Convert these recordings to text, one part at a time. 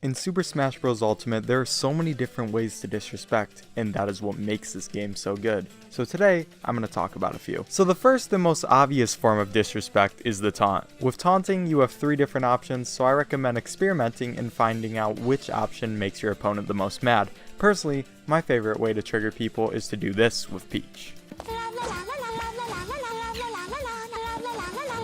In Super Smash Bros. Ultimate, there are so many different ways to disrespect, and that is what makes this game so good. So today, I'm going to talk about a few. So the first and most obvious form of disrespect is the taunt. With taunting, you have 3 different options, so I recommend experimenting and finding out which option makes your opponent the most mad. Personally, my favorite way to trigger people is to do this with Peach.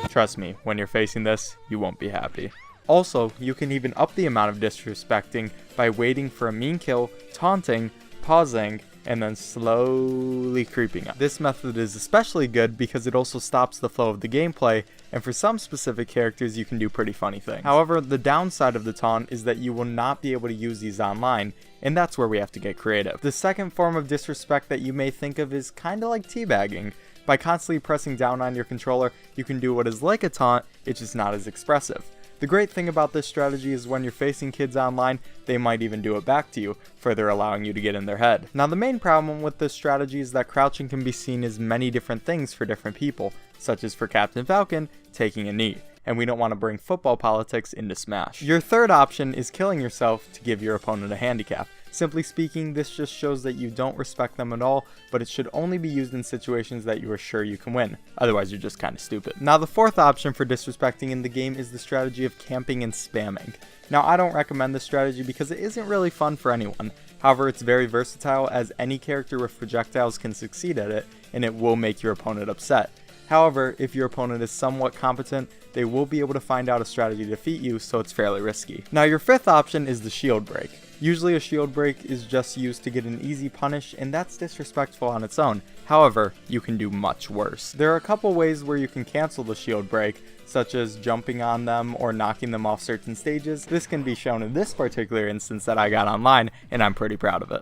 Trust me, when you're facing this, you won't be happy. Also, you can even up the amount of disrespecting by waiting for a mean kill, taunting, pausing, and then slowly creeping up. This method is especially good because it also stops the flow of the gameplay, and for some specific characters you can do pretty funny things. However, the downside of the taunt is that you will not be able to use these online, and that's where we have to get creative. The second form of disrespect that you may think of is kinda like teabagging. By constantly pressing down on your controller, you can do what is like a taunt, it's just not as expressive. The great thing about this strategy is when you're facing kids online, they might even do it back to you, further allowing you to get in their head. Now the main problem with this strategy is that crouching can be seen as many different things for different people, such as for Captain Falcon, taking a knee. And we don't want to bring football politics into Smash. Your third option is killing yourself to give your opponent a handicap. Simply speaking, this just shows that you don't respect them at all, but it should only be used in situations that you are sure you can win. Otherwise, you're just kind of stupid. Now, the fourth option for disrespecting in the game is the strategy of camping and spamming. Now, I don't recommend this strategy because it isn't really fun for anyone. However, it's very versatile as any character with projectiles can succeed at it, and it will make your opponent upset. However, if your opponent is somewhat competent, they will be able to find out a strategy to defeat you, so it's fairly risky. Now, your fifth option is the shield break. Usually a shield break is just used to get an easy punish, and that's disrespectful on its own. However, you can do much worse. There are a couple ways where you can cancel the shield break, such as jumping on them or knocking them off certain stages. This can be shown in this particular instance that I got online, and I'm pretty proud of it.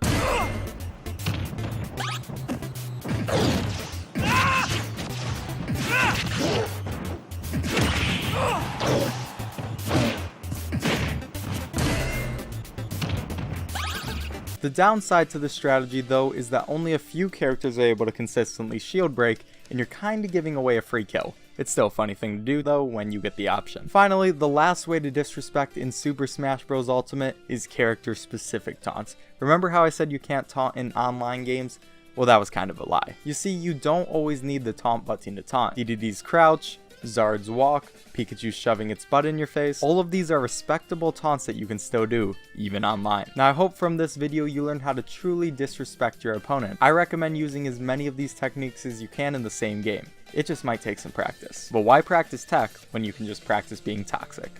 The downside to this strategy though is that only a few characters are able to consistently shield break, and you're kinda giving away a free kill. It's still a funny thing to do though when you get the option. Finally, the last way to disrespect in Super Smash Bros. Ultimate is character specific taunts. Remember how I said you can't taunt in online games? Well, that was kind of a lie. You see, you don't always need the taunt button to taunt. DDD's crouch, Zard's walk, Pikachu shoving its butt in your face. All of these are respectable taunts that you can still do, even online. Now I hope from this video you learned how to truly disrespect your opponent. I recommend using as many of these techniques as you can in the same game. It just might take some practice. But why practice tech when you can just practice being toxic?